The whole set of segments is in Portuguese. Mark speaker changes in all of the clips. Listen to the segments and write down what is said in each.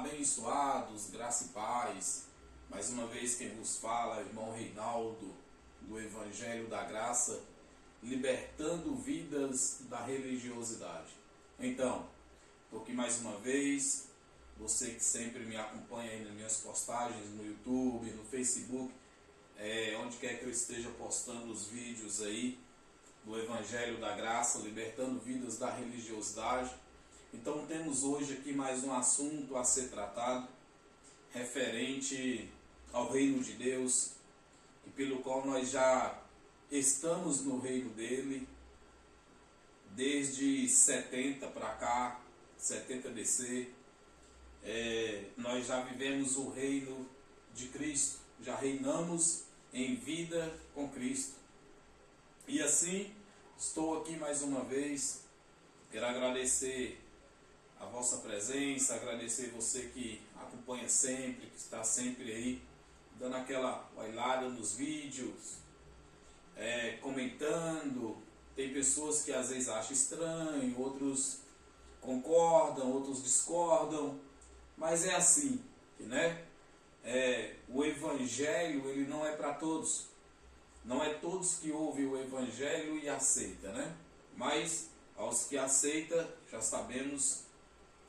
Speaker 1: Abençoados, graça e paz. Mais uma vez quem vos fala é o irmão Reinaldo, do Evangelho da Graça, libertando vidas da religiosidade. Então, estou aqui mais uma vez, você que sempre me acompanha aí nas minhas postagens no YouTube, no Facebook, onde quer que eu esteja postando os vídeos aí do Evangelho da Graça, libertando vidas da religiosidade. Então temos hoje aqui mais um assunto a ser tratado, referente ao reino de Deus, e pelo qual nós já estamos no reino dele, desde 70 para cá, 70 DC, nós já vivemos o reino de Cristo, já reinamos em vida com Cristo. E assim, estou aqui mais uma vez, quero agradecer a vossa presença, agradecer você que acompanha sempre, que está sempre aí, dando aquela olhada nos vídeos, comentando. Tem pessoas que às vezes acham estranho, outros concordam, outros discordam, mas é assim, né? O Evangelho, ele não é para todos. Não é todos que ouvem o Evangelho e aceitam, né? Mas aos que aceitam, já sabemos,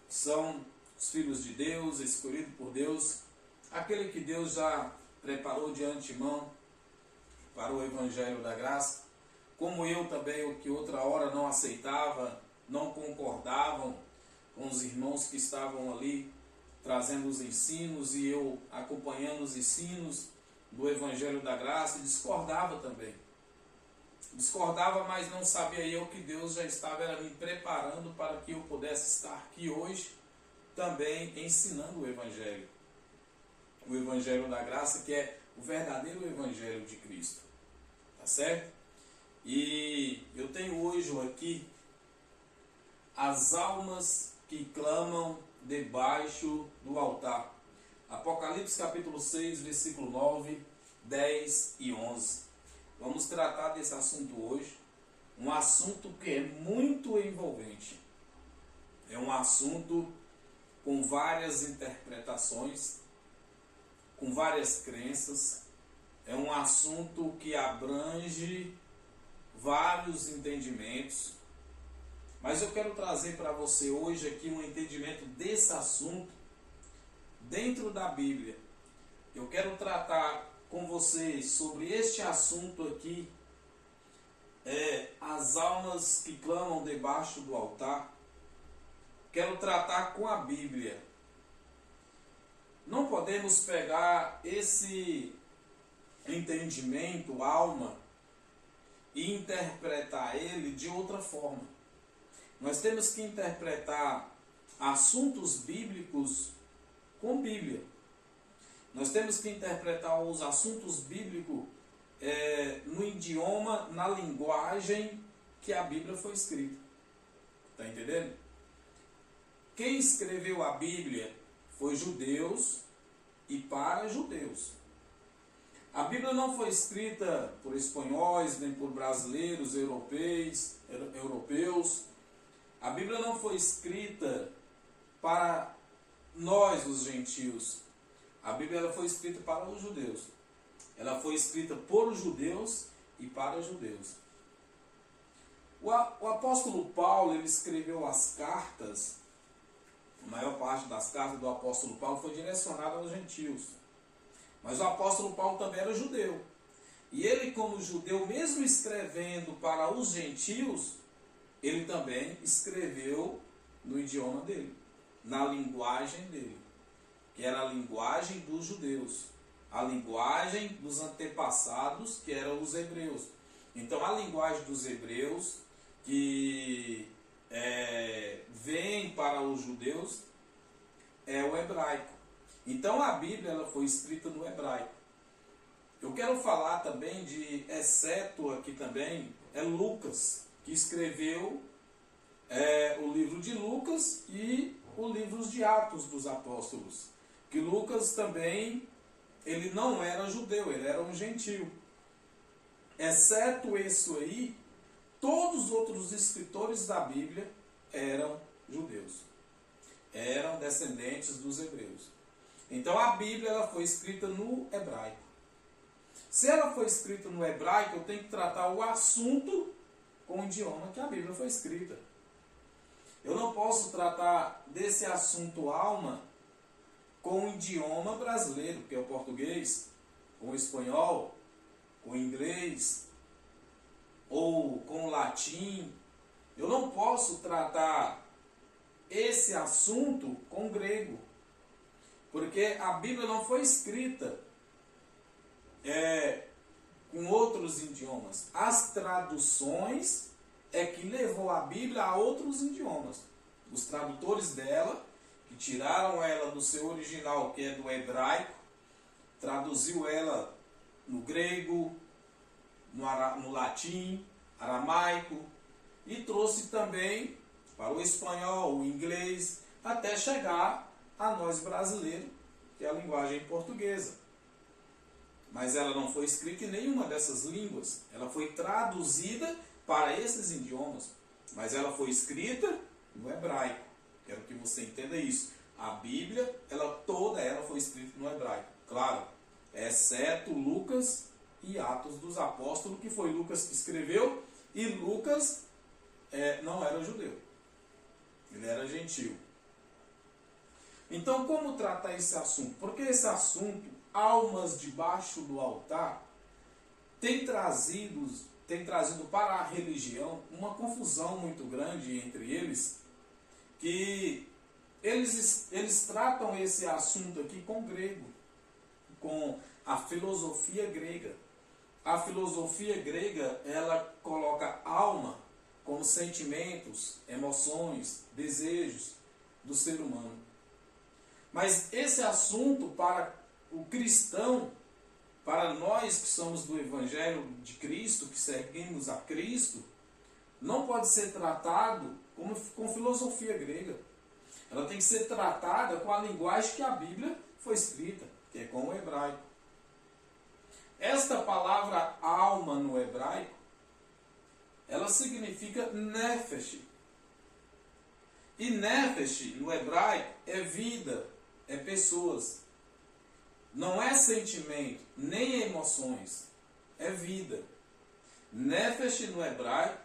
Speaker 1: são os filhos de Deus, escolhidos por Deus, aquele que Deus já preparou de antemão para o Evangelho da Graça, como eu também, o que outra hora não aceitava, não concordavam com os irmãos que estavam ali trazendo os ensinos e eu acompanhando os ensinos do Evangelho da Graça, e discordava também. Discordava, mas não sabia eu que Deus já estava me preparando para que eu pudesse estar aqui hoje também ensinando o Evangelho. O Evangelho da Graça, que é o verdadeiro Evangelho de Cristo. Tá certo? E eu tenho hoje aqui as almas que clamam debaixo do altar. Apocalipse capítulo 6, versículo 9, 10 e 11. Vamos tratar desse assunto hoje, um assunto que é muito envolvente. É um assunto com várias interpretações, com várias crenças. É um assunto que abrange vários entendimentos. Mas eu quero trazer para você hoje aqui um entendimento desse assunto dentro da Bíblia. Eu quero tratar com vocês sobre este assunto aqui, as almas que clamam debaixo do altar. Quero tratar com a Bíblia. Não podemos pegar esse entendimento, alma, e interpretar ele de outra forma. Nós temos que interpretar assuntos bíblicos com Bíblia. Nós temos que interpretar os assuntos bíblicos no idioma, na linguagem que a Bíblia foi escrita. Está entendendo? Quem escreveu a Bíblia foi judeus e para judeus. A Bíblia não foi escrita por espanhóis, nem por brasileiros, europeus. A Bíblia não foi escrita para nós, os gentios. A Bíblia ela foi escrita para os judeus. Ela foi escrita por os judeus e para os judeus. O apóstolo Paulo, ele escreveu as cartas. A maior parte das cartas do apóstolo Paulo foi direcionada aos gentios. Mas o apóstolo Paulo também era judeu. E ele, como judeu, mesmo escrevendo para os gentios, ele também escreveu no idioma dele, na linguagem dele, que era a linguagem dos judeus, a linguagem dos antepassados, que eram os hebreus. Então a linguagem dos hebreus, que vem para os judeus, é o hebraico. Então a Bíblia ela foi escrita no hebraico. Eu quero falar também de, exceto aqui também, Lucas, que escreveu o livro de Lucas e o livro de Atos dos Apóstolos. Que Lucas também, ele não era judeu, ele era um gentio. Exceto isso aí, todos os outros escritores da Bíblia eram judeus. Eram descendentes dos hebreus. Então a Bíblia ela foi escrita no hebraico. Se ela foi escrita no hebraico, eu tenho que tratar o assunto com o idioma que a Bíblia foi escrita. Eu não posso tratar desse assunto alma com o idioma brasileiro, que é o português, com o espanhol, com o inglês, ou com o latim. Eu não posso tratar esse assunto com o grego, porque a Bíblia não foi escrita com outros idiomas. As traduções é que levou a Bíblia a outros idiomas. Os tradutores dela, que tiraram ela do seu original, que é do hebraico, traduziu ela no grego, no latim, aramaico, e trouxe também para o espanhol, o inglês, até chegar a nós brasileiros, que é a linguagem portuguesa. Mas ela não foi escrita em nenhuma dessas línguas. Ela foi traduzida para esses idiomas. Mas ela foi escrita no hebraico. Quero que você entenda isso. A Bíblia, toda ela foi escrita no hebraico. Claro, exceto Lucas e Atos dos Apóstolos, que foi Lucas que escreveu. E Lucas não era judeu. Ele era gentil. Então, como tratar esse assunto? Porque esse assunto, almas debaixo do altar, tem trazido para a religião uma confusão muito grande entre eles, que eles tratam esse assunto aqui com o grego, com a filosofia grega. A filosofia grega, ela coloca alma como sentimentos, emoções, desejos do ser humano. Mas esse assunto para o cristão, para nós que somos do Evangelho de Cristo, que seguimos a Cristo, não pode ser tratado com filosofia grega. Ela tem que ser tratada com a linguagem que a Bíblia foi escrita, que é com o hebraico. Esta palavra alma no hebraico, ela significa nefesh. E nefesh no hebraico é vida, é pessoas. Não é sentimento, nem emoções, é vida. Nefesh no hebraico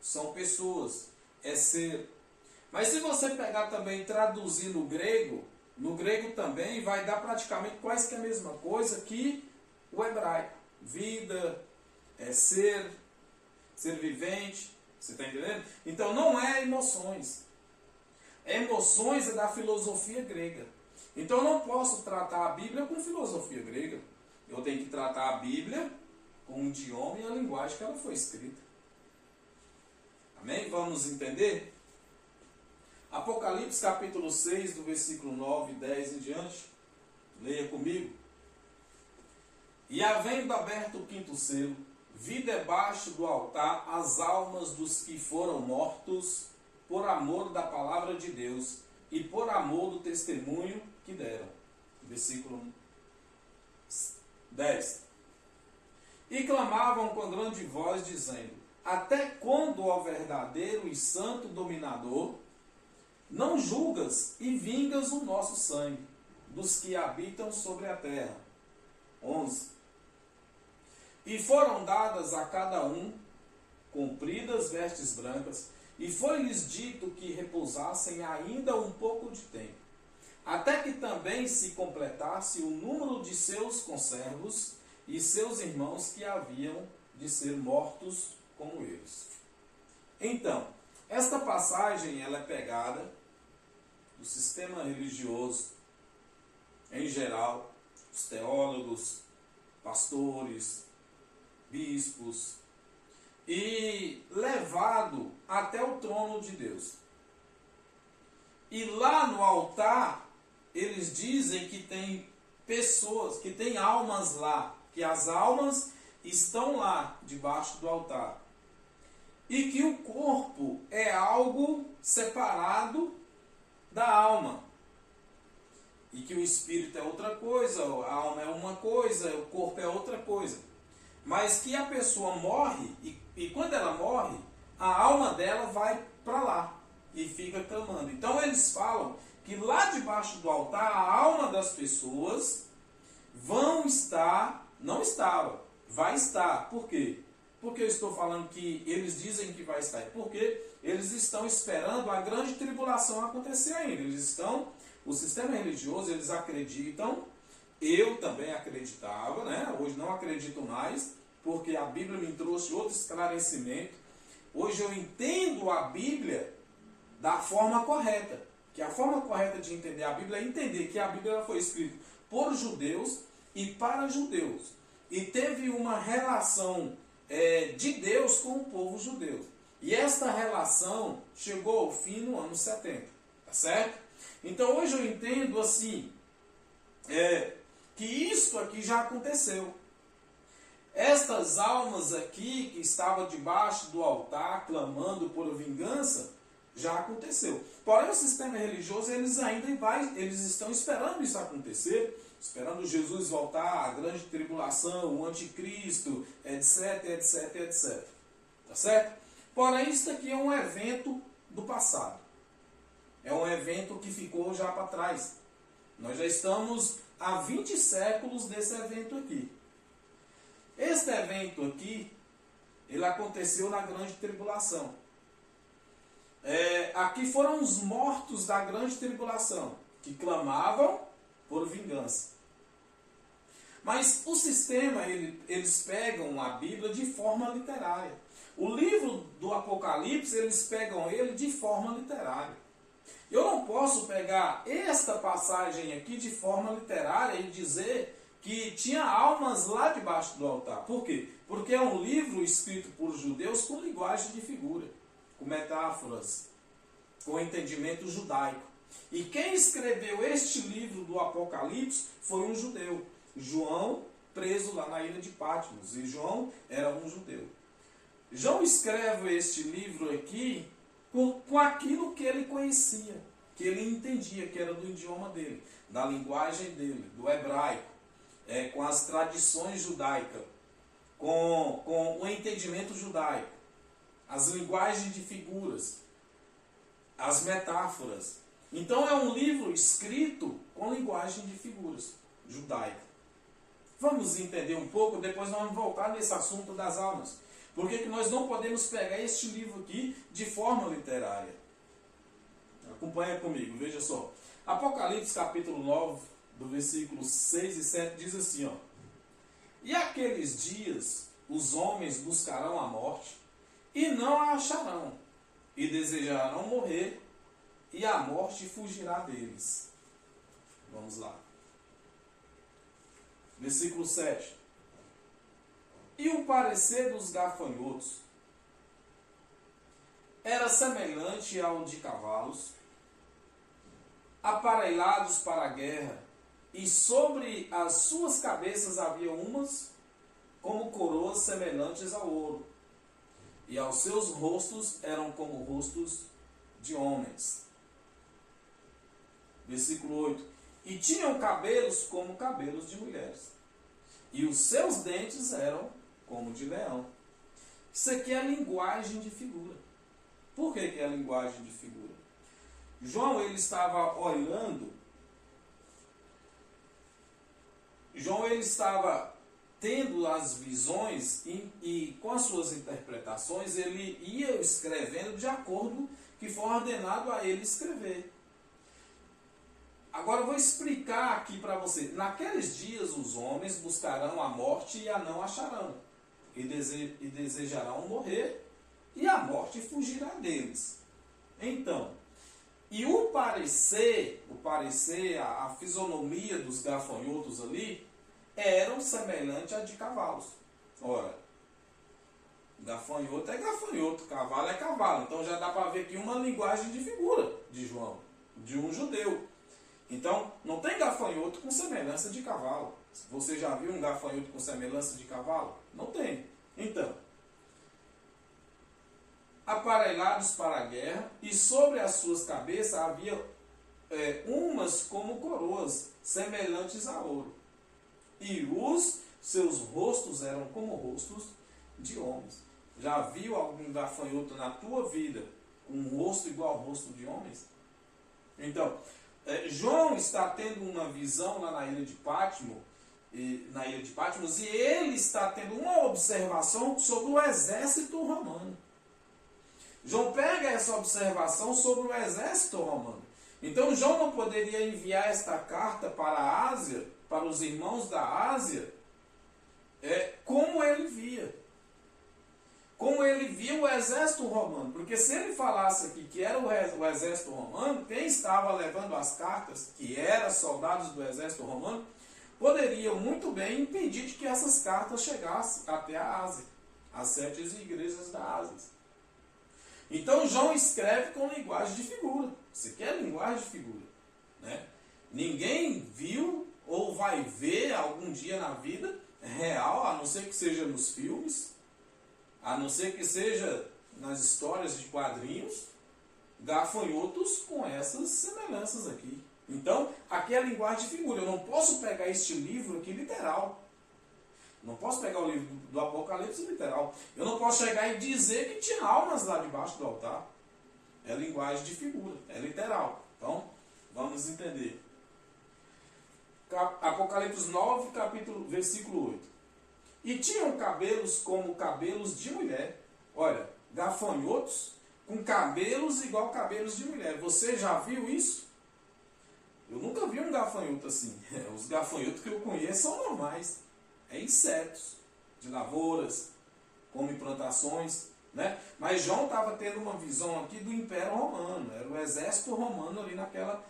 Speaker 1: são pessoas, é ser. Mas se você pegar também e traduzir no grego também vai dar praticamente quase que a mesma coisa que o hebraico. Vida, ser vivente, você está entendendo? Então não é emoções. Emoções é da filosofia grega. Então eu não posso tratar a Bíblia com filosofia grega. Eu tenho que tratar a Bíblia com o idioma e a linguagem que ela foi escrita. Amém? Vamos entender? Apocalipse capítulo 6, do versículo 9 e 10 em diante. Leia comigo. E havendo aberto o quinto selo, vi debaixo do altar as almas dos que foram mortos por amor da palavra de Deus e por amor do testemunho que deram. Versículo 10. E clamavam com grande voz, dizendo: até quando, ó verdadeiro e santo dominador, não julgas e vingas o nosso sangue dos que habitam sobre a terra? 11. E foram dadas a cada um compridas vestes brancas, e foi-lhes dito que repousassem ainda um pouco de tempo, até que também se completasse o número de seus conservos e seus irmãos que haviam de ser mortos como eles. Então, esta passagem ela é pegada do sistema religioso em geral, os teólogos, pastores, bispos, e levado até o trono de Deus. E lá no altar, eles dizem que tem pessoas, que tem almas lá, que as almas estão lá, debaixo do altar. E que o corpo é algo separado da alma. E que o espírito é outra coisa, a alma é uma coisa, o corpo é outra coisa. Mas que a pessoa morre, e quando ela morre, a alma dela vai para lá e fica clamando. Então eles falam que lá debaixo do altar a alma das pessoas vão estar, não estava, vai estar. Por quê? Porque eu estou falando que eles dizem que vai estar? Porque eles estão esperando a grande tribulação acontecer ainda. O sistema religioso, eles acreditam, eu também acreditava, né? Hoje não acredito mais, porque a Bíblia me trouxe outro esclarecimento. Hoje eu entendo a Bíblia da forma correta. Que a forma correta de entender a Bíblia é entender que a Bíblia foi escrita por judeus e para judeus. E teve uma relação de Deus com o povo judeu. E esta relação chegou ao fim no ano 70. Tá certo? Então hoje eu entendo assim, que isso aqui já aconteceu. Estas almas aqui que estavam debaixo do altar clamando por vingança, já aconteceu. Porém, o sistema religioso, eles estão esperando isso acontecer, esperando Jesus voltar, a grande tribulação, o anticristo, etc, etc, etc. Tá certo? Porém, isso aqui é um evento do passado. É um evento que ficou já para trás. Nós já estamos há 20 séculos desse evento aqui. Este evento aqui, ele aconteceu na grande tribulação. Aqui foram os mortos da grande tribulação, que clamavam por vingança. Mas o sistema, eles pegam a Bíblia de forma literária. O livro do Apocalipse, eles pegam ele de forma literária. Eu não posso pegar esta passagem aqui de forma literária e dizer que tinha almas lá debaixo do altar. Por quê? Porque é um livro escrito por judeus com linguagem de figura, com metáforas, com entendimento judaico. E quem escreveu este livro do Apocalipse foi um judeu, João, preso lá na ilha de Patmos. E João era um judeu. João escreve este livro aqui com aquilo que ele conhecia, que ele entendia, que era do idioma dele, da linguagem dele, do hebraico, com as tradições judaicas, com o entendimento judaico, as linguagens de figuras, as metáforas. Então é um livro escrito com linguagem de figuras judaica. Vamos entender um pouco, depois nós vamos voltar nesse assunto das almas. Por que nós não podemos pegar este livro aqui de forma literária? Acompanha comigo, veja só. Apocalipse capítulo 9, do versículo 6 e 7, diz assim, ó. E aqueles dias os homens buscarão a morte e não a acharão, e desejarão morrer, e a morte fugirá deles. Vamos lá. Versículo 7. E o parecer dos gafanhotos era semelhante ao de cavalos, aparelhados para a guerra, e sobre as suas cabeças havia umas como coroas semelhantes ao ouro, e aos seus rostos eram como rostos de homens. Versículo 8. E tinham cabelos como cabelos de mulheres, e os seus dentes eram como de leão. Isso aqui é a linguagem de figura. Por que é a linguagem de figura? João, ele estava olhando, João, ele estava tendo as visões e com as suas interpretações, ele ia escrevendo de acordo que foi ordenado a ele escrever. Agora eu vou explicar aqui para você. Naqueles dias os homens buscarão a morte e a não acharão, e desejarão morrer, e a morte fugirá deles. Então, e o parecer, a fisionomia dos gafanhotos ali, eram semelhante a de cavalos. Ora, gafanhoto é gafanhoto, cavalo é cavalo. Então já dá para ver aqui uma linguagem de figura de João, de um judeu. Então, não tem gafanhoto com semelhança de cavalo. Você já viu um gafanhoto com semelhança de cavalo? Não tem. Então, aparelhados para a guerra, e sobre as suas cabeças havia umas como coroas, semelhantes a ouro. E os seus rostos eram como rostos de homens. Já viu algum gafanhoto na tua vida com um rosto igual ao rosto de homens? Então, João está tendo uma visão lá na ilha de Patmos, e ele está tendo uma observação sobre o exército romano. João pega essa observação sobre o exército romano. Então João não poderia enviar esta carta para a Ásia, para os irmãos da Ásia, como ele via. Como ele via o exército romano. Porque se ele falasse aqui que era o exército romano, quem estava levando as cartas, que eram soldados do exército romano, poderiam muito bem impedir de que essas cartas chegassem até a Ásia, as 7 igrejas da Ásia. Então João escreve com linguagem de figura. Você quer linguagem de figura? Né? Ninguém viu ou vai ver algum dia na vida real, a não ser que seja nos filmes, a não ser que seja nas histórias de quadrinhos, gafanhotos com essas semelhanças aqui. Então, aqui é a linguagem de figura. Eu não posso pegar este livro aqui literal. Não posso pegar o livro do Apocalipse literal. Eu não posso chegar e dizer que tinha almas lá debaixo do altar. É linguagem de figura, é literal. Então, vamos entender. Apocalipse 9, versículo 8. E tinham cabelos como cabelos de mulher. Olha, gafanhotos com cabelos igual cabelos de mulher. Você já viu isso? Eu nunca vi um gafanhoto assim. Os gafanhotos que eu conheço são normais. É insetos, de lavouras, come plantações, né? Mas João estava tendo uma visão aqui do Império Romano. Era o exército romano ali naquela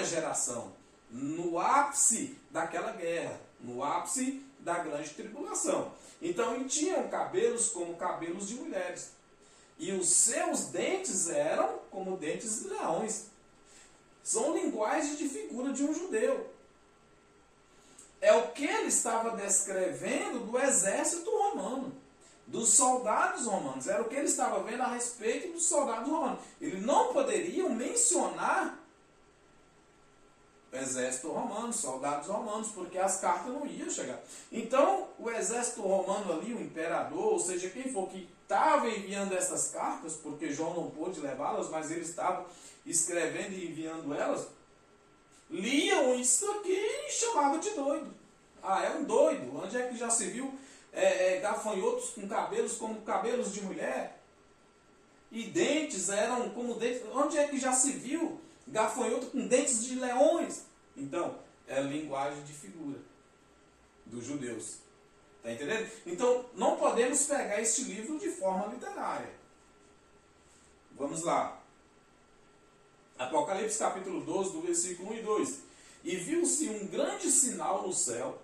Speaker 1: geração. No ápice daquela guerra. No ápice da grande tribulação. Então, e tinham cabelos como cabelos de mulheres. E os seus dentes eram como dentes de leões. São linguagens de figura de um judeu. É o que ele estava descrevendo do exército romano, dos soldados romanos. Era o que ele estava vendo a respeito dos soldados romanos. Ele não poderia mencionar o exército romano, soldados romanos, porque as cartas não iam chegar. Então, o exército romano ali, o imperador, ou seja, quem for que estava enviando essas cartas, porque João não pôde levá-las, mas ele estava escrevendo e enviando elas, liam isso aqui e chamavam de doido. Ah, é um doido. Onde é que já se viu gafanhotos com cabelos como cabelos de mulher? E dentes eram como dentes. Onde é que já se viu gafanhoto com dentes de leões? Então, é linguagem de figura dos judeus. Está entendendo? Então, não podemos pegar este livro de forma literária. Vamos lá. Apocalipse capítulo 12, do versículo 1 e 2. E viu-se um grande sinal no céu,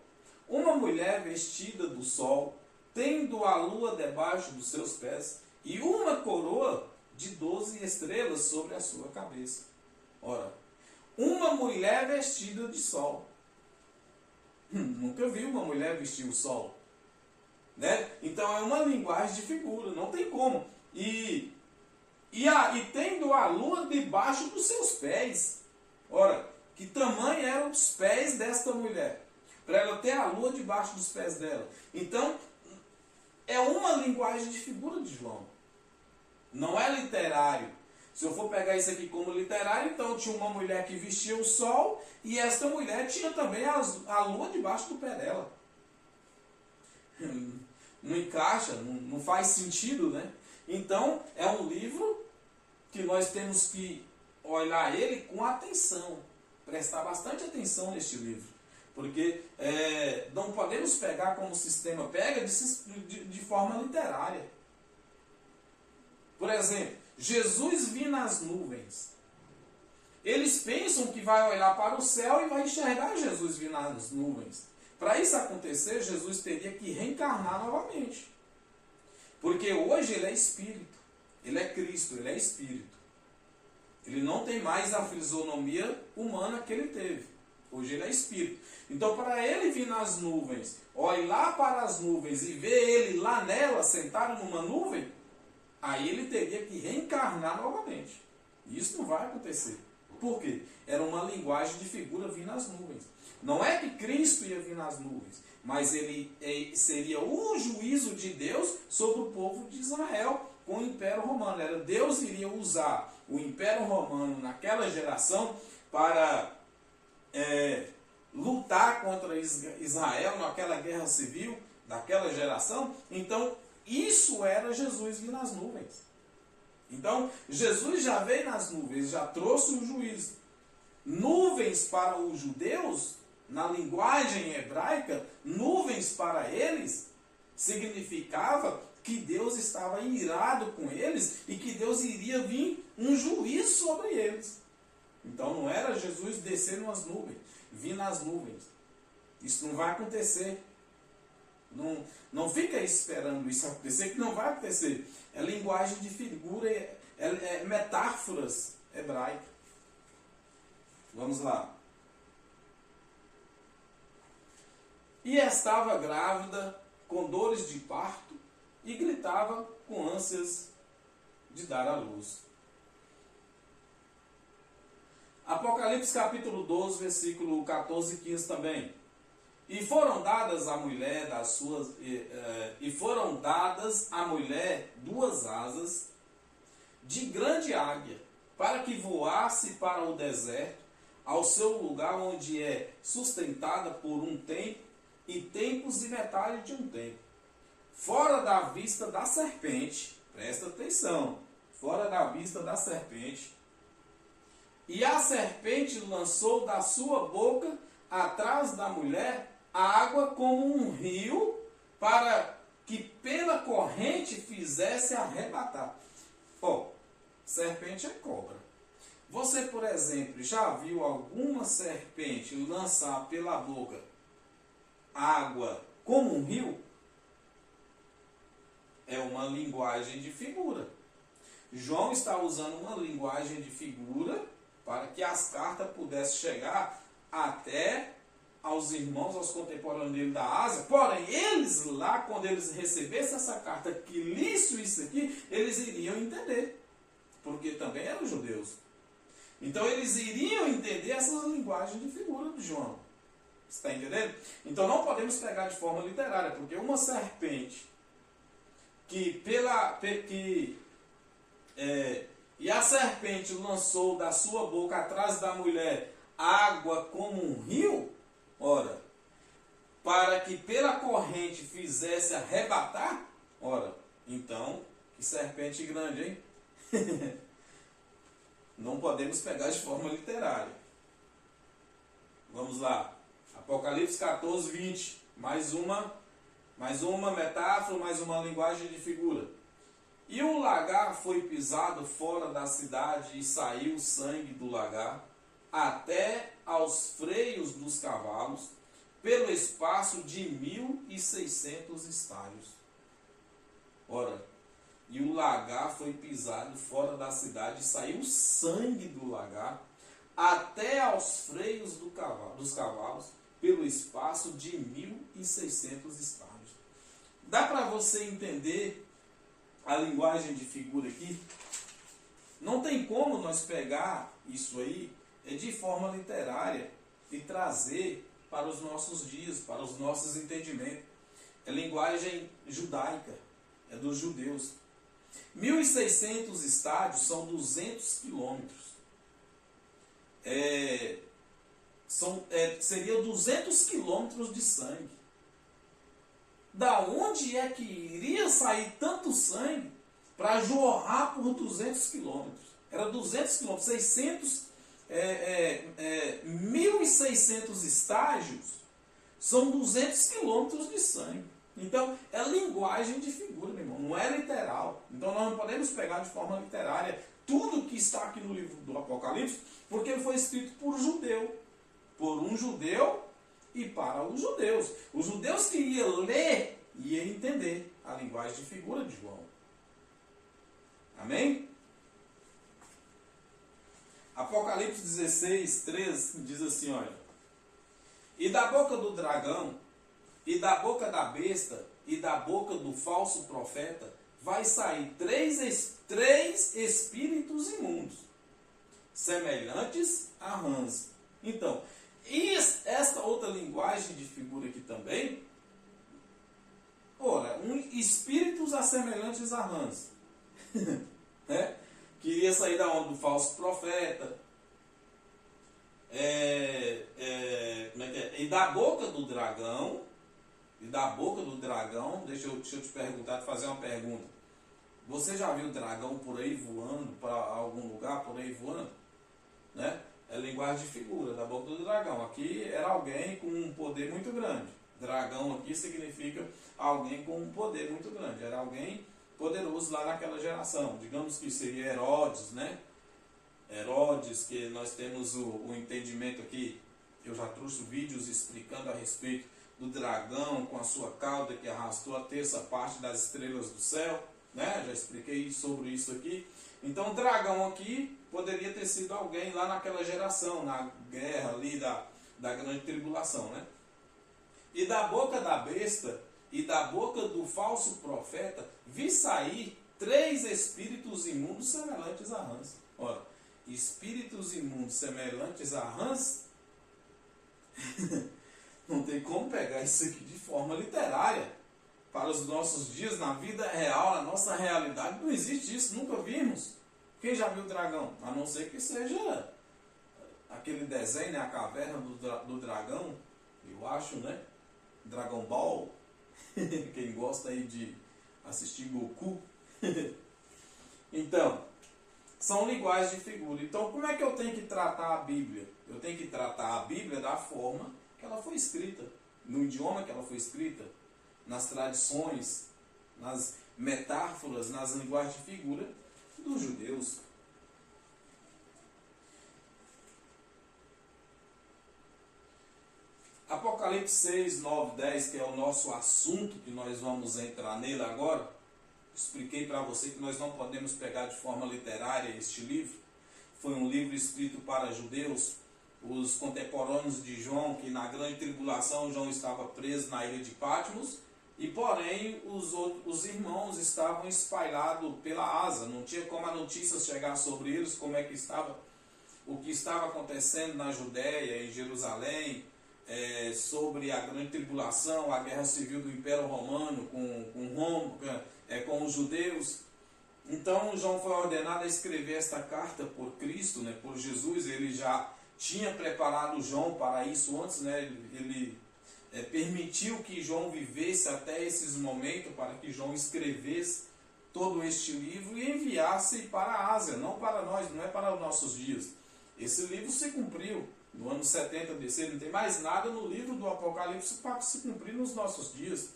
Speaker 1: uma mulher vestida do sol, tendo a lua debaixo dos seus pés, e uma coroa de 12 estrelas sobre a sua cabeça. Ora, uma mulher vestida de sol. Nunca vi uma mulher vestir o sol. Né? Então é uma linguagem de figura, não tem como. E tendo a lua debaixo dos seus pés. Ora, que tamanho eram os pés desta mulher? Para ela ter a lua debaixo dos pés dela. Então, é uma linguagem de figura de João. Não é literário. Se eu for pegar isso aqui como literário, então tinha uma mulher que vestia o sol e esta mulher tinha também a lua debaixo do pé dela. Não encaixa, não faz sentido, né? Então, é um livro que nós temos que olhar ele com atenção, prestar bastante atenção neste livro, porque não podemos pegar como o sistema pega de forma literária. Por exemplo, Jesus vir nas nuvens. Eles pensam que vai olhar para o céu e vai enxergar Jesus vir nas nuvens. Para isso acontecer, Jesus teria que reencarnar novamente. Porque hoje ele é espírito. Ele é Cristo, ele é espírito. Ele não tem mais a fisionomia humana que ele teve. Hoje ele é espírito. Então, para ele vir nas nuvens, olhar para as nuvens e ver ele lá nela, sentado numa nuvem, aí ele teria que reencarnar novamente. Isso não vai acontecer. Por quê? Era uma linguagem de figura vir nas nuvens. Não é que Cristo ia vir nas nuvens, mas ele seria o juízo de Deus sobre o povo de Israel com o Império Romano. Deus iria usar o Império Romano naquela geração para lutar contra Israel naquela guerra civil daquela geração. Então, isso era Jesus vir nas nuvens. Então, Jesus já veio nas nuvens, já trouxe o juízo. Nuvens para os judeus, na linguagem hebraica, nuvens para eles significava que Deus estava irado com eles e que Deus iria vir um juízo sobre eles. Então não era Jesus descer nas nuvens, vir nas nuvens. Isso não vai acontecer. Não fica esperando isso acontecer, que não vai acontecer. É linguagem de figura, é metáforas hebraicas. Vamos lá. E estava grávida, com dores de parto, e gritava com ânsias de dar à luz. Apocalipse capítulo 12, versículo 14 e 15 também. E foram dadas à mulher duas asas de grande águia, para que voasse para o deserto, ao seu lugar onde é sustentada por um tempo, e tempos e metade de um tempo, fora da vista da serpente. Presta atenção, fora da vista da serpente. E a serpente lançou da sua boca, atrás da mulher, água como um rio, para que pela corrente fizesse arrebatar. Serpente é cobra. Você, por exemplo, já viu alguma serpente lançar pela boca água como um rio? É uma linguagem de figura. João está usando uma linguagem de figura para que as cartas pudessem chegar até aos irmãos, aos contemporâneos dele da Ásia. Porém, eles lá, quando eles recebessem essa carta que lisse isso aqui, eles iriam entender. Porque também eram judeus. Então, eles iriam entender essas linguagens de figura de João. Você está entendendo? Então não podemos pegar de forma literária, porque uma serpente e a serpente lançou da sua boca atrás da mulher água como um rio, ora, para que pela corrente fizesse arrebatar, ora, então, que serpente grande, hein? Não podemos pegar de forma literária. Vamos lá. Apocalipse 14, 20. Mais uma metáfora, mais uma linguagem de figura. E o lagar foi pisado fora da cidade, e saiu sangue do lagar até aos freios dos cavalos, pelo espaço de 1.600 estádios. Ora, e o lagar foi pisado fora da cidade, e saiu sangue do lagar até aos freios dos cavalos, pelo espaço de 1.600 estádios. Dá para você entender a linguagem de figura aqui? Não tem como nós pegar isso aí de forma literária e trazer para os nossos dias, para os nossos entendimentos. É linguagem judaica, é dos judeus. 1.600 estádios são 200 quilômetros. Seria 200 quilômetros de sangue. Da onde é que iria sair tanto sangue para jorrar por 200 quilômetros? Era 200 quilômetros, 1.600 estágios são 200 quilômetros de sangue. Então, é linguagem de figura, meu irmão, não é literal. Então, nós não podemos pegar de forma literária tudo que está aqui no livro do Apocalipse, porque ele foi escrito por um judeu e para os judeus. Os judeus que iam ler, iam entender a linguagem de figura de João. Amém? Apocalipse 16, 13 diz assim, olha: e da boca do dragão, e da boca da besta, e da boca do falso profeta, vai sair três espíritos imundos, semelhantes a rãs. Então, esta outra linguagem de figura aqui também, espíritos assemelhantes a rãs. Queria sair da onda do falso profeta. Como é que é? E da boca do dragão, deixa eu te perguntar, te fazer uma pergunta. Você já viu dragão por aí voando, para algum lugar por aí voando? Né? É linguagem de figura, da boca do dragão. Aqui era alguém com um poder muito grande. Dragão aqui significa alguém com um poder muito grande. Era alguém poderoso lá naquela geração. Digamos que seria Herodes, né? Herodes, que nós temos o entendimento aqui. Eu já trouxe vídeos explicando a respeito do dragão com a sua cauda que arrastou a terça parte das estrelas do céu. Né? Já expliquei sobre isso aqui. Então, o dragão aqui poderia ter sido alguém lá naquela geração, na guerra ali da grande tribulação, né? E da boca da besta e da boca do falso profeta vi sair 3 espíritos imundos semelhantes a rãs. Ora, espíritos imundos semelhantes a rãs, não tem como pegar isso aqui de forma literária. Para os nossos dias, na vida real, na nossa realidade, não existe isso, nunca vimos. Quem já viu o dragão? A não ser que seja aquele desenho, né? A caverna do dragão, eu acho, né? Dragon Ball. Quem gosta aí de assistir Goku. Então, são linguagens de figura. Então, como é que eu tenho que tratar a Bíblia? Eu tenho que tratar a Bíblia da forma que ela foi escrita, no idioma que ela foi escrita, nas tradições, nas metáforas, nas linguagens de figura dos judeus. Apocalipse 6, 9, 10, que é o nosso assunto, que nós vamos entrar nele agora. Expliquei para você que nós não podemos pegar de forma literária este livro. Foi um livro escrito para judeus, os contemporâneos de João, que na grande tribulação João estava preso na ilha de Patmos, e porém os irmãos estavam espalhados pela Ásia. Não tinha como a notícia chegar sobre eles, como é que estava, o que estava acontecendo na Judéia, em Jerusalém, sobre a grande tribulação, a guerra civil do Império Romano com os judeus. Então João foi ordenado a escrever esta carta por Cristo, né, por Jesus. Ele já tinha preparado João para isso antes, né? Ele permitiu que João vivesse até esses momentos para que João escrevesse todo este livro e enviasse para a Ásia, não para nós, não é para os nossos dias. Esse livro se cumpriu no ano 70 BC, não tem mais nada no livro do Apocalipse para se cumprir nos nossos dias.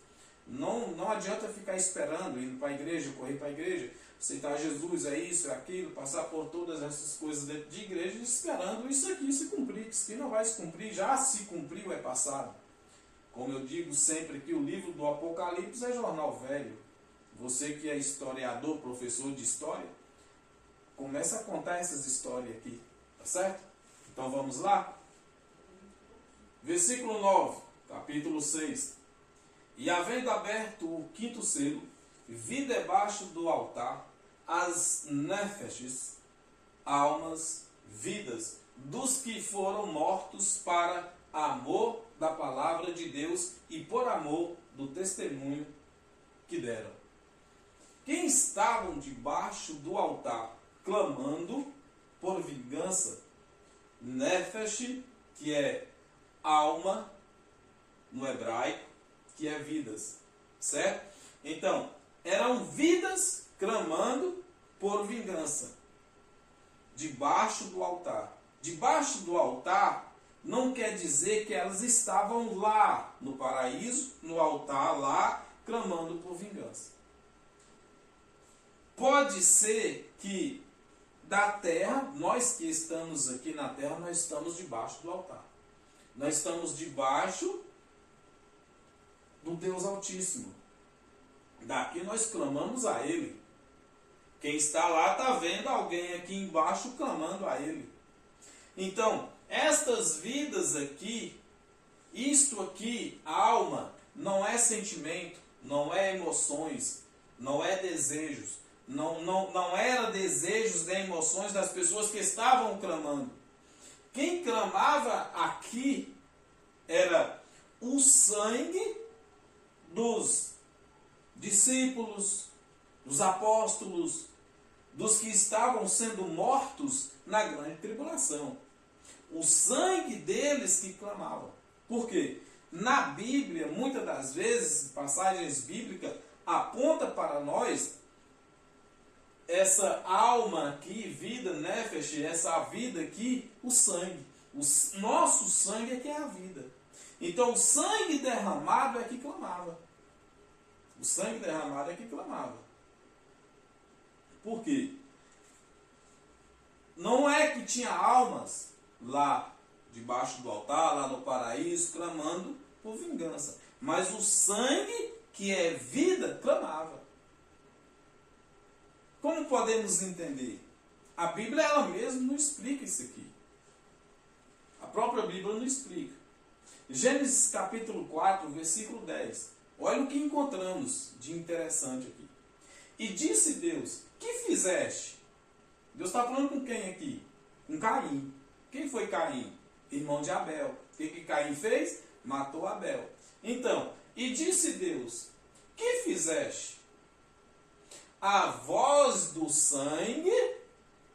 Speaker 1: Não adianta ficar esperando, indo para a igreja, correr para a igreja, aceitar Jesus, é isso, é aquilo, passar por todas essas coisas dentro de igreja, esperando isso aqui se cumprir. Se não vai se cumprir, já se cumpriu, é passado. Como eu digo sempre que o livro do Apocalipse é jornal velho. Você que é historiador, professor de história, começa a contar essas histórias aqui, tá certo? Então vamos lá? Versículo 9, capítulo 6. E havendo aberto o 5º selo, vi debaixo do altar as nefeshes, almas, vidas, dos que foram mortos para amor da palavra de Deus e por amor do testemunho que deram. Quem estavam debaixo do altar, clamando por vingança, nefesh, que é alma no hebraico, que é vidas, certo? Então, eram vidas clamando por vingança, debaixo do altar. Debaixo do altar não quer dizer que elas estavam lá no paraíso, no altar lá, clamando por vingança. Pode ser que da terra, nós que estamos aqui na terra, nós estamos debaixo do altar. Nós estamos debaixo do Deus Altíssimo. Daqui nós clamamos a Ele. Quem está lá está vendo alguém aqui embaixo clamando a Ele. Então, estas vidas aqui, isto aqui, alma, não é sentimento, não é emoções, não é desejos. Não era desejos nem emoções das pessoas que estavam clamando. Quem clamava aqui era o sangue dos discípulos, dos apóstolos, dos que estavam sendo mortos na grande tribulação. O sangue deles que clamava. Por quê? Na Bíblia, muitas das vezes, passagens bíblicas aponta para nós essa alma aqui, vida, nefesh, essa vida aqui, o sangue. O nosso sangue é que é a vida. Então o sangue derramado é que clamava. O sangue derramado é que clamava. Por quê? Não é que tinha almas lá debaixo do altar, lá no paraíso, clamando por vingança. Mas o sangue, que é vida, clamava. Como podemos entender? A Bíblia ela mesma não explica isso aqui. A própria Bíblia não explica. Gênesis capítulo 4, versículo 10. Olha o que encontramos de interessante aqui. E disse Deus, que fizeste? Deus está falando com quem aqui? Com Caim. Quem foi Caim? Irmão de Abel. O que Caim fez? Matou Abel. Então, e disse Deus, que fizeste? A voz do sangue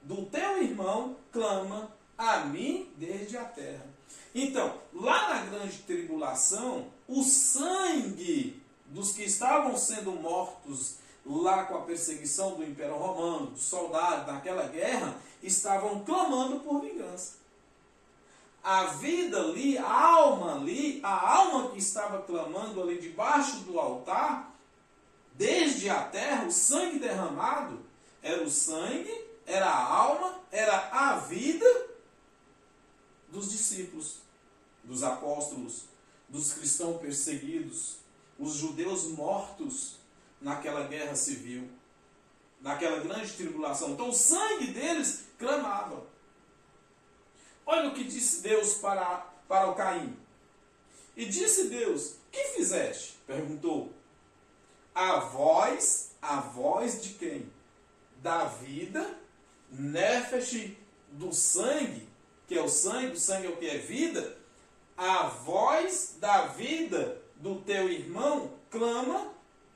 Speaker 1: do teu irmão clama a mim desde a terra. Então, lá na grande tribulação, o sangue dos que estavam sendo mortos lá com a perseguição do Império Romano, dos soldados naquela guerra, estavam clamando por vingança. A vida ali, a alma que estava clamando ali debaixo do altar, desde a terra, o sangue derramado, era o sangue, era a alma, era a vida dos discípulos, dos apóstolos, dos cristãos perseguidos, os judeus mortos naquela guerra civil, naquela grande tribulação. Então o sangue deles clamava. Olha o que disse Deus para o Caim. E disse Deus, que fizeste? Perguntou. A voz de quem? Da vida, nefesh, do sangue, que é o sangue é o que é vida. A voz da vida do teu irmão clama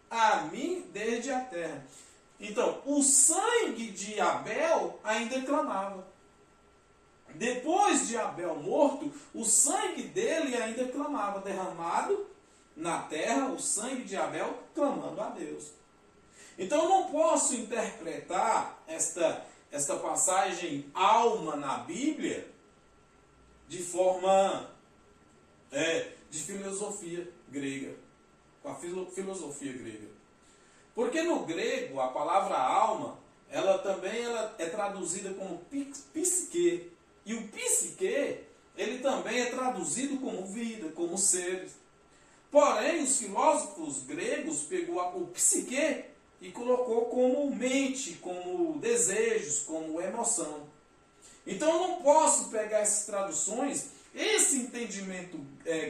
Speaker 1: a mim desde a terra. Então, o sangue de Abel ainda clamava. Depois de Abel morto, o sangue dele ainda clamava, derramado na terra, o sangue de Abel clamando a Deus. Então eu não posso interpretar esta passagem alma na Bíblia de forma de filosofia grega, com a filosofia grega. Porque no grego a palavra alma, ela também é traduzida como psique. E o psique, ele também é traduzido como vida, como seres. Porém, os filósofos gregos pegou o psique e colocou como mente, como desejos, como emoção. Então eu não posso pegar essas traduções, esse entendimento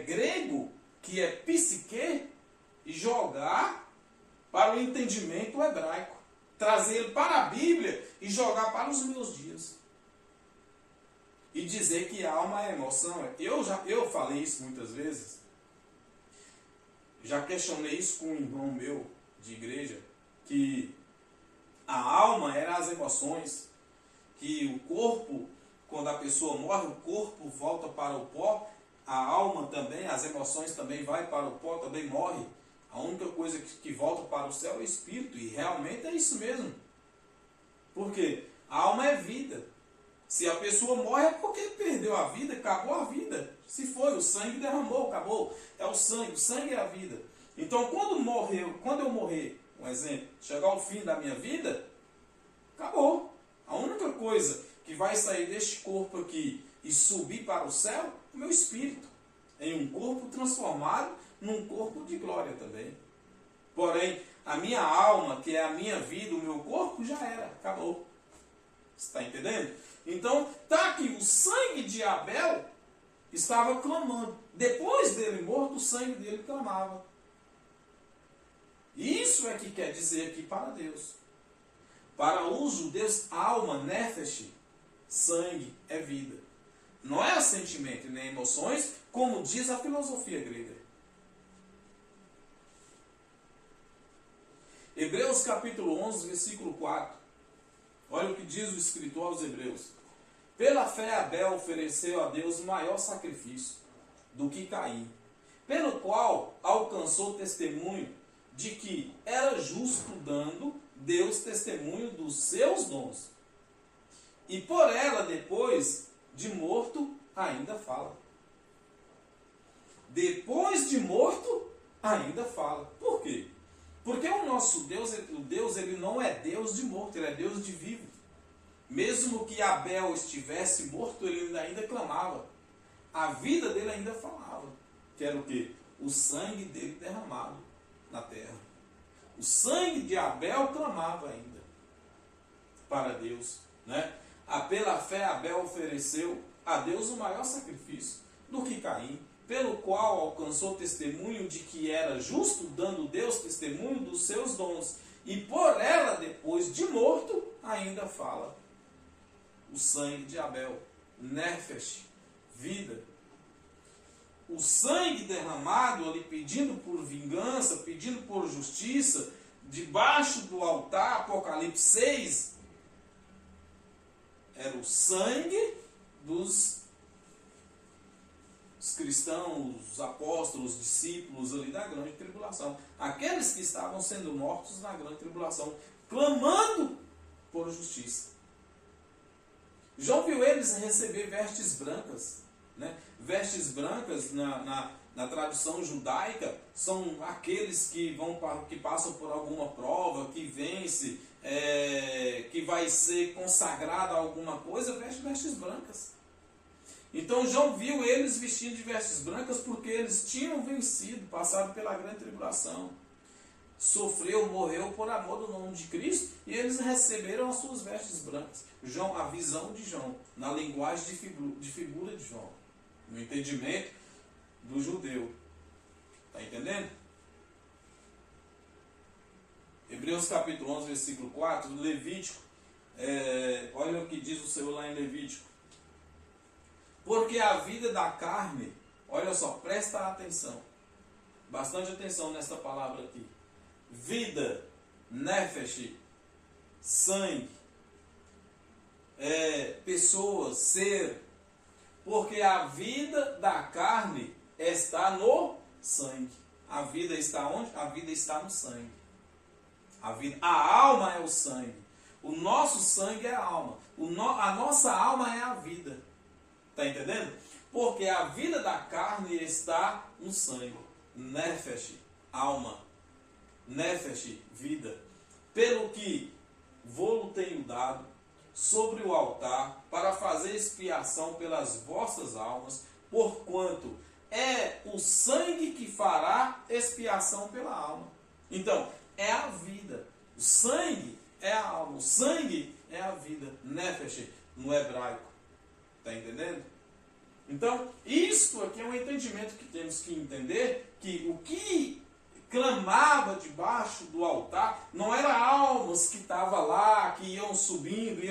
Speaker 1: grego, que é psique, e jogar para o entendimento hebraico. Trazer ele para a Bíblia e jogar para os meus dias. E dizer que a alma é emoção. Eu falei isso muitas vezes. Já questionei isso com um irmão meu de igreja, que a alma era as emoções, que o corpo, quando a pessoa morre, o corpo volta para o pó, a alma também, as emoções também vai para o pó, também morre. A única coisa que volta para o céu é o espírito, e realmente é isso mesmo. Por quê? A alma é vida. Se a pessoa morre é porque perdeu a vida, acabou a vida. Se foi, o sangue derramou, acabou. É o sangue é a vida. Então quando eu morrer, um exemplo, chegar ao fim da minha vida, acabou. A única coisa que vai sair deste corpo aqui e subir para o céu é o meu espírito. Em um corpo transformado num corpo de glória também. Porém, a minha alma, que é a minha vida, o meu corpo, já era, acabou. Você está entendendo? Então, está aqui, o sangue de Abel estava clamando. Depois dele morto, o sangue dele clamava. Isso é que quer dizer aqui para Deus. Para os judeus, alma, nefesh, sangue, é vida. Não é sentimento nem emoções, como diz a filosofia grega. Hebreus capítulo 11, versículo 4. Olha o que diz o escritor aos Hebreus. Pela fé Abel ofereceu a Deus maior sacrifício do que Caim, pelo qual alcançou testemunho de que era justo, dando Deus testemunho dos seus dons. E por ela, depois de morto, ainda fala. Depois de morto, ainda fala. Por quê? Porque o nosso Deus, ele não é Deus de morto, ele é Deus de vivo. Mesmo que Abel estivesse morto, ele ainda clamava. A vida dele ainda falava. Que era o quê? O sangue dele derramado na terra. O sangue de Abel clamava ainda para Deus, né? Pela fé Abel ofereceu a Deus o maior sacrifício do que Caim, pelo qual alcançou testemunho de que era justo, dando Deus testemunho dos seus dons. E por ela, depois de morto, ainda fala. O sangue de Abel, Nefesh, vida. O sangue derramado ali, pedindo por vingança, pedindo por justiça, debaixo do altar, Apocalipse 6, era o sangue dos cristãos, os apóstolos, os discípulos ali da grande tribulação. Aqueles que estavam sendo mortos na grande tribulação, clamando por justiça. João viu eles receber vestes brancas, né? Vestes brancas na tradução judaica são aqueles que passam por alguma prova, que vence, que vai ser consagrado a alguma coisa, veste vestes brancas. Então João viu eles vestindo de vestes brancas porque eles tinham vencido, passado pela grande tribulação. Sofreu, morreu por amor do nome de Cristo e eles receberam as suas vestes brancas. João, a visão de João, na linguagem de figura de João, no entendimento do judeu. Está entendendo? Hebreus capítulo 11, versículo 4, Levítico, olha o que diz o Senhor lá em Levítico. Porque a vida da carne, olha só, presta atenção, bastante atenção nesta palavra aqui. Vida, nefesh, sangue, pessoas, ser. Porque a vida da carne está no sangue. A vida está onde? A vida está no sangue. A alma é o sangue. O nosso sangue é a alma. A nossa alma é a vida. Está entendendo? Porque a vida da carne está no sangue. Nefesh, alma. Nefesh, vida. Pelo que vou-lo tenho dado sobre o altar para fazer expiação pelas vossas almas, porquanto é o sangue que fará expiação pela alma. Então, é a vida. O sangue é a alma. O sangue é a vida. Nefesh, no hebraico. Está entendendo? Então, isto aqui é um entendimento que temos que entender, que o que clamava debaixo do altar não era almas que estavam lá, que iam subindo,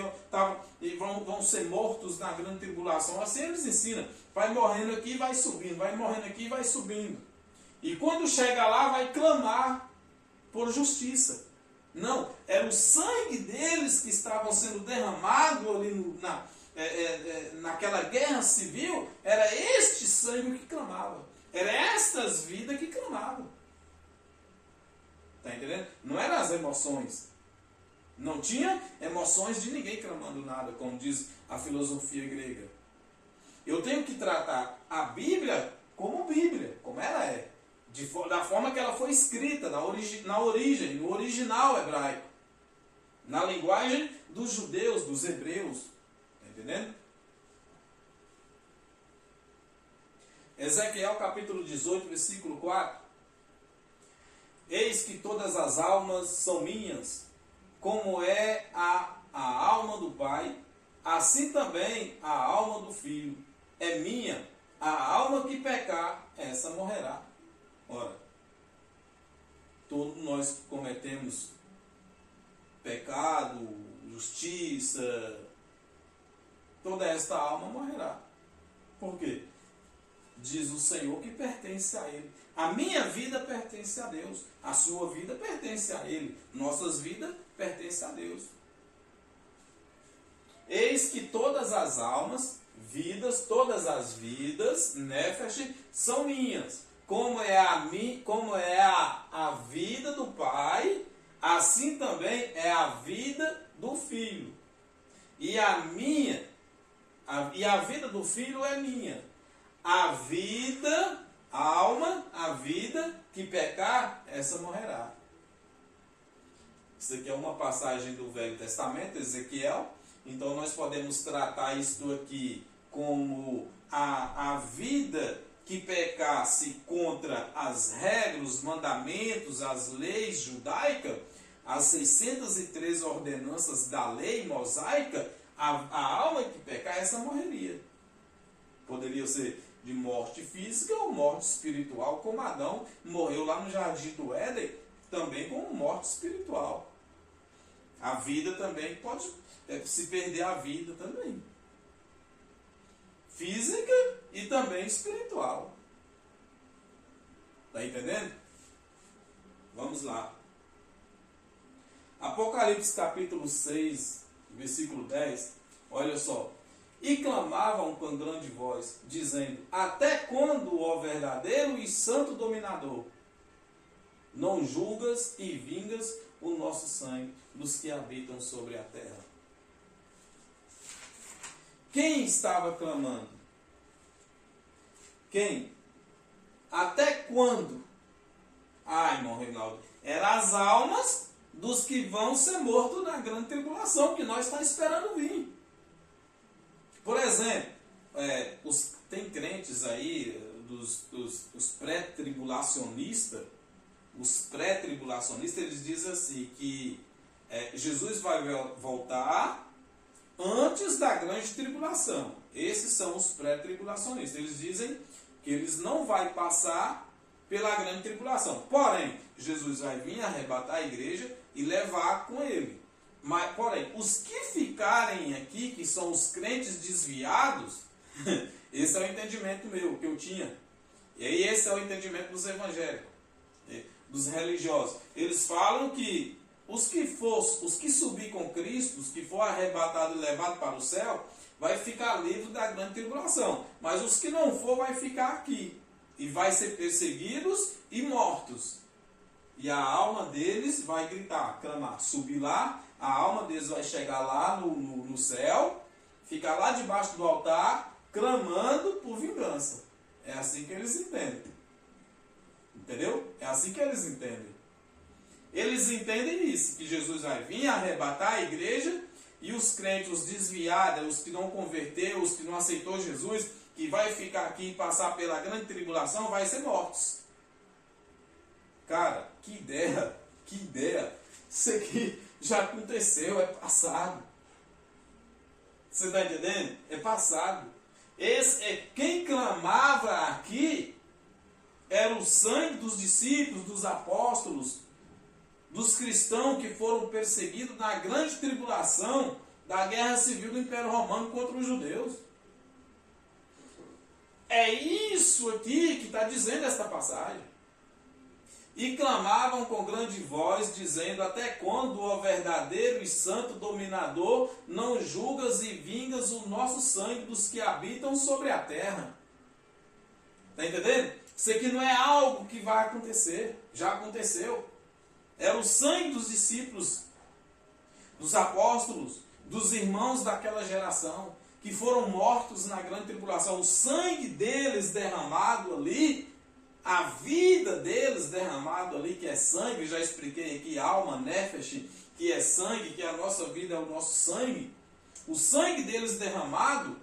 Speaker 1: e vão ser mortos na grande tribulação. Assim eles ensinam. Vai morrendo aqui e vai subindo, vai morrendo aqui e vai subindo. E quando chega lá, vai clamar por justiça. Não, era o sangue deles que estavam sendo derramado ali naquela guerra civil. Era este sangue que clamava. Era estas vidas que clamavam. Está entendendo? Não eram as emoções. Não tinha emoções de ninguém clamando nada, como diz a filosofia grega. Eu tenho que tratar a Bíblia, como ela é. Da forma que ela foi escrita, na origem, no original hebraico. Na linguagem dos judeus, dos hebreus. Está entendendo? Ezequiel capítulo 18, versículo 4. Eis que todas as almas são minhas, como é a alma do Pai, assim também a alma do Filho é minha. A alma que pecar, essa morrerá. Ora, todos nós cometemos pecado, justiça, toda esta alma morrerá. Por quê? Diz o Senhor que pertence a Ele. A minha vida pertence a Deus. A sua vida pertence a Ele. Nossas vidas pertencem a Deus. eis que todas as almas, vidas, todas as vidas, nefesh, são minhas. Como é a vida do Pai, assim também é a vida do Filho. E a vida do Filho é minha. A vida, a alma, a vida que pecar, essa morrerá. Isso aqui é uma passagem do Velho Testamento, Ezequiel. Então nós podemos tratar isto aqui como a vida que pecasse contra as regras, os mandamentos, as leis judaicas, as 603 ordenanças da lei mosaica, a alma que pecar, essa morreria. Poderia ser de morte física ou morte espiritual, como Adão morreu lá no Jardim do Éden, também como morte espiritual. A vida também pode se perder, a vida também. Física e também espiritual. Está entendendo? Vamos lá. Apocalipse capítulo 6, versículo 10. Olha só. E clamavam com grande voz, dizendo: até quando, ó verdadeiro e santo dominador, não julgas e vingas o nosso sangue dos que habitam sobre a terra? Quem estava clamando? Quem? Até quando? Irmão Reinaldo, eram as almas dos que vão ser mortos na grande tribulação, que nós estamos esperando vir. Por exemplo, tem crentes aí, os pré-tribulacionistas, eles dizem assim, que Jesus vai voltar antes da grande tribulação. Esses são os pré-tribulacionistas. Eles dizem que eles não vão passar pela grande tribulação. Porém, Jesus vai vir arrebatar a igreja e levar com ele. Mas, porém, os que ficarem aqui, que são os crentes desviados, esse é o entendimento meu, que eu tinha. E aí esse é o entendimento dos evangélicos, dos religiosos. Eles falam que os que subir com Cristo, os que for arrebatado e levado para o céu, vai ficar livre da grande tribulação. Mas os que não for, vai ficar aqui. E vai ser perseguidos e mortos. E a alma deles vai gritar, clamar, subir lá, a alma deles vai chegar lá no céu, ficar lá debaixo do altar, clamando por vingança. É assim que eles entendem. Entendeu? É assim que eles entendem. Eles entendem isso, que Jesus vai vir arrebatar a igreja e os crentes, os desviados, os que não converteram, os que não aceitou Jesus, que vai ficar aqui e passar pela grande tribulação, vai ser mortos. Cara, que ideia, que ideia. Isso aqui já aconteceu, é passado. Você está entendendo? É passado. Quem clamava aqui era o sangue dos discípulos, dos apóstolos, dos cristãos que foram perseguidos na grande tribulação da guerra civil do Império Romano contra os judeus. É isso aqui que está dizendo esta passagem. E clamavam com grande voz, dizendo: até quando, ó verdadeiro e santo dominador, não julgas e vingas o nosso sangue dos que habitam sobre a terra? Está entendendo? Isso aqui não é algo que vai acontecer, já aconteceu. Era o sangue dos discípulos, dos apóstolos, dos irmãos daquela geração, que foram mortos na grande tribulação. O sangue deles derramado ali, a vida deles derramado ali, que é sangue, já expliquei aqui, alma, nefesh, que é sangue, que a nossa vida é o nosso sangue. O sangue deles derramado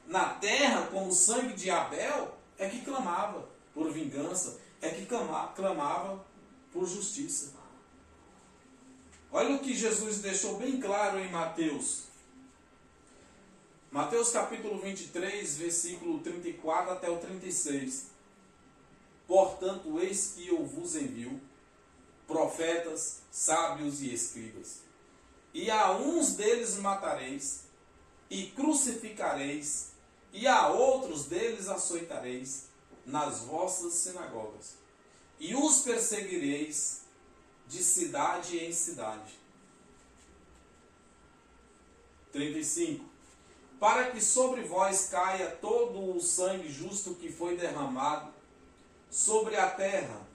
Speaker 1: na terra, como o sangue de Abel, é que clamava por vingança, é que clamava por justiça. Olha o que Jesus deixou bem claro em Mateus. Mateus capítulo 23, versículo 34 até o 36. Portanto, eis que eu vos envio profetas, sábios e escribas. E a uns deles matareis, e crucificareis, e a outros deles açoitareis nas vossas sinagogas. E os perseguireis de cidade em cidade. 35. Para que sobre vós caia todo o sangue justo que foi derramado sobre a terra,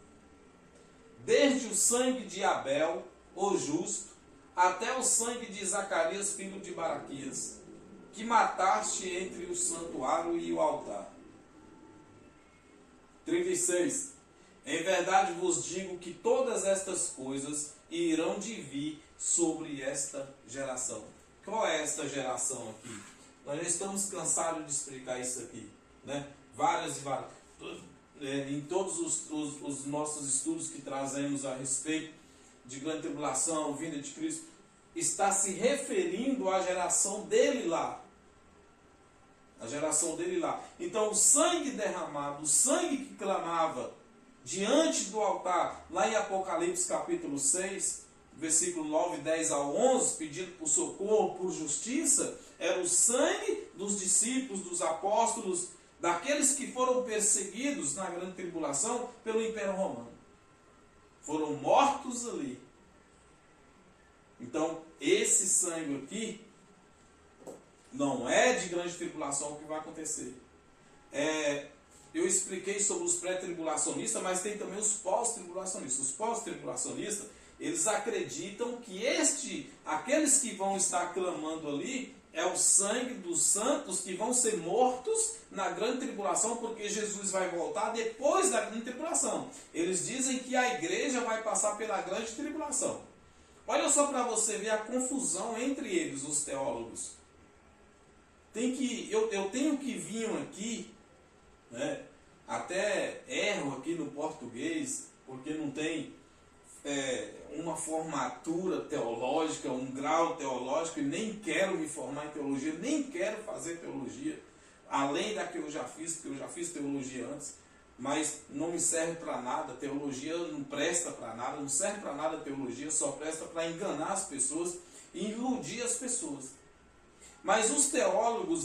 Speaker 1: desde o sangue de Abel, o justo, até o sangue de Zacarias, filho de Baraquias, que mataste entre o santuário e o altar. 36. Em verdade vos digo que todas estas coisas irão de vir sobre esta geração. Qual é esta geração aqui? Nós já estamos cansados de explicar isso aqui, né? Várias e várias. Em todos os nossos estudos que trazemos a respeito de grande tribulação, vinda de Cristo, está se referindo à geração dele lá. A geração dele lá. Então o sangue derramado, o sangue que clamava diante do altar, lá em Apocalipse capítulo 6, versículo 9, 10 ao 11, pedindo por socorro, por justiça, era o sangue dos discípulos, dos apóstolos, daqueles que foram perseguidos na grande tribulação pelo Império Romano. Foram mortos ali. Então, esse sangue aqui não é de grande tribulação o que vai acontecer. Eu expliquei sobre os pré-tribulacionistas, mas tem também os pós-tribulacionistas. Os pós-tribulacionistas, eles acreditam que aqueles que vão estar clamando ali, é o sangue dos santos que vão ser mortos na grande tribulação, porque Jesus vai voltar depois da grande tribulação. Eles dizem que a igreja vai passar pela grande tribulação. Olha só para você ver a confusão entre eles, os teólogos. Eu tenho que vir aqui, né, até erro aqui no português, porque não tem uma formatura teológica, um grau teológico, e nem quero me formar em teologia, nem quero fazer teologia, além da que eu já fiz, porque eu já fiz teologia antes, mas não me serve para nada, teologia não presta para nada, não serve para nada teologia, só presta para enganar as pessoas e iludir as pessoas. Mas os teólogos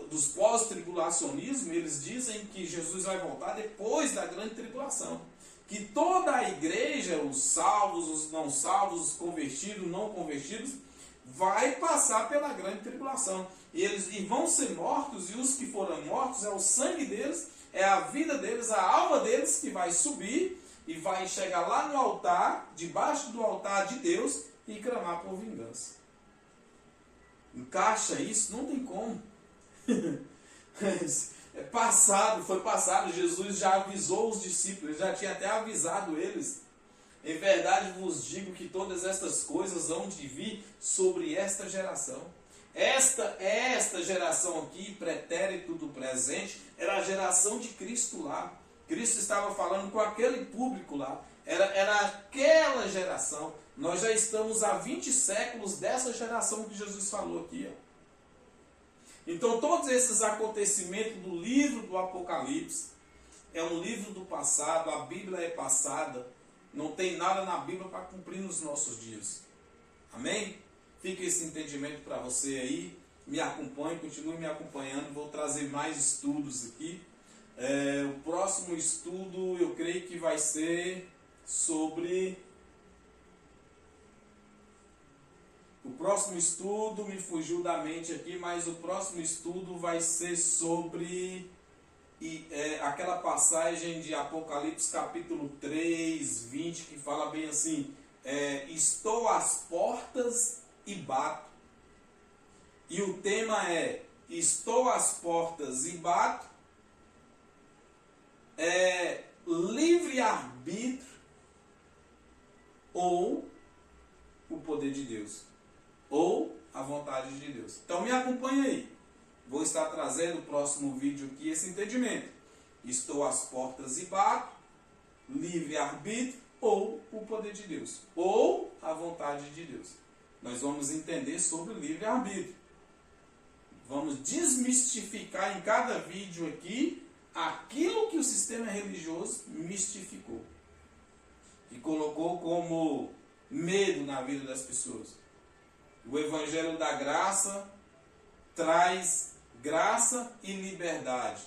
Speaker 1: dos pós-tribulacionismo, eles dizem que Jesus vai voltar depois da grande tribulação. Que toda a igreja, os salvos, os não salvos, os convertidos, não convertidos, vai passar pela grande tribulação. E vão ser mortos, e os que foram mortos, é o sangue deles, é a vida deles, a alma deles que vai subir e vai chegar lá no altar, debaixo do altar de Deus, e clamar por vingança. Encaixa isso? Não tem como. Foi passado, Jesus já avisou os discípulos, já tinha até avisado eles. Em verdade vos digo que todas estas coisas hão de vir sobre esta geração. Esta geração aqui, pretérito do presente, era a geração de Cristo lá. Cristo estava falando com aquele público lá. Era aquela geração. Nós já estamos há 20 séculos dessa geração que Jesus falou aqui, ó. Então todos esses acontecimentos do livro do Apocalipse é um livro do passado, a Bíblia é passada, não tem nada na Bíblia para cumprir nos nossos dias. Amém? Fica esse entendimento para você aí, me acompanhe, continue me acompanhando, vou trazer mais estudos aqui. O próximo estudo eu creio que vai ser sobre... O próximo estudo me fugiu da mente aqui, mas o próximo estudo vai ser sobre aquela passagem de Apocalipse capítulo 3, 20, que fala bem assim, estou às portas e bato. E o tema é, estou às portas e bato, livre-arbítrio ou o poder de Deus. Ou a vontade de Deus. Então me acompanhe aí. Vou estar trazendo no próximo vídeo aqui esse entendimento. Estou às portas e bato, livre-arbítrio ou o poder de Deus. Ou a vontade de Deus. Nós vamos entender sobre o livre-arbítrio. Vamos desmistificar em cada vídeo aqui aquilo que o sistema religioso mistificou. E colocou como medo na vida das pessoas. O Evangelho da Graça traz graça e liberdade,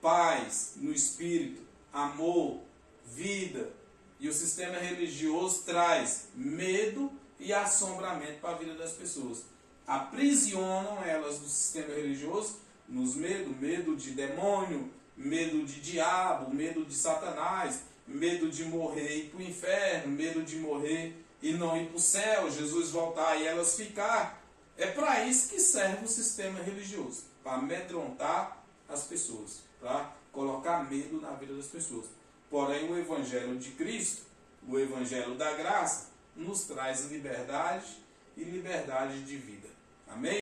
Speaker 1: paz no Espírito, amor, vida. E o sistema religioso traz medo e assombramento para a vida das pessoas. aprisionam elas do sistema religioso, nos medo de demônio, medo de diabo, medo de Satanás, medo de morrer e ir para o inferno, medo de morrer e não ir para o céu, Jesus voltar e elas ficar. É para isso que serve o sistema religioso, para amedrontar as pessoas, para colocar medo na vida das pessoas. Porém, o Evangelho de Cristo, o Evangelho da graça, nos traz liberdade e liberdade de vida. Amém?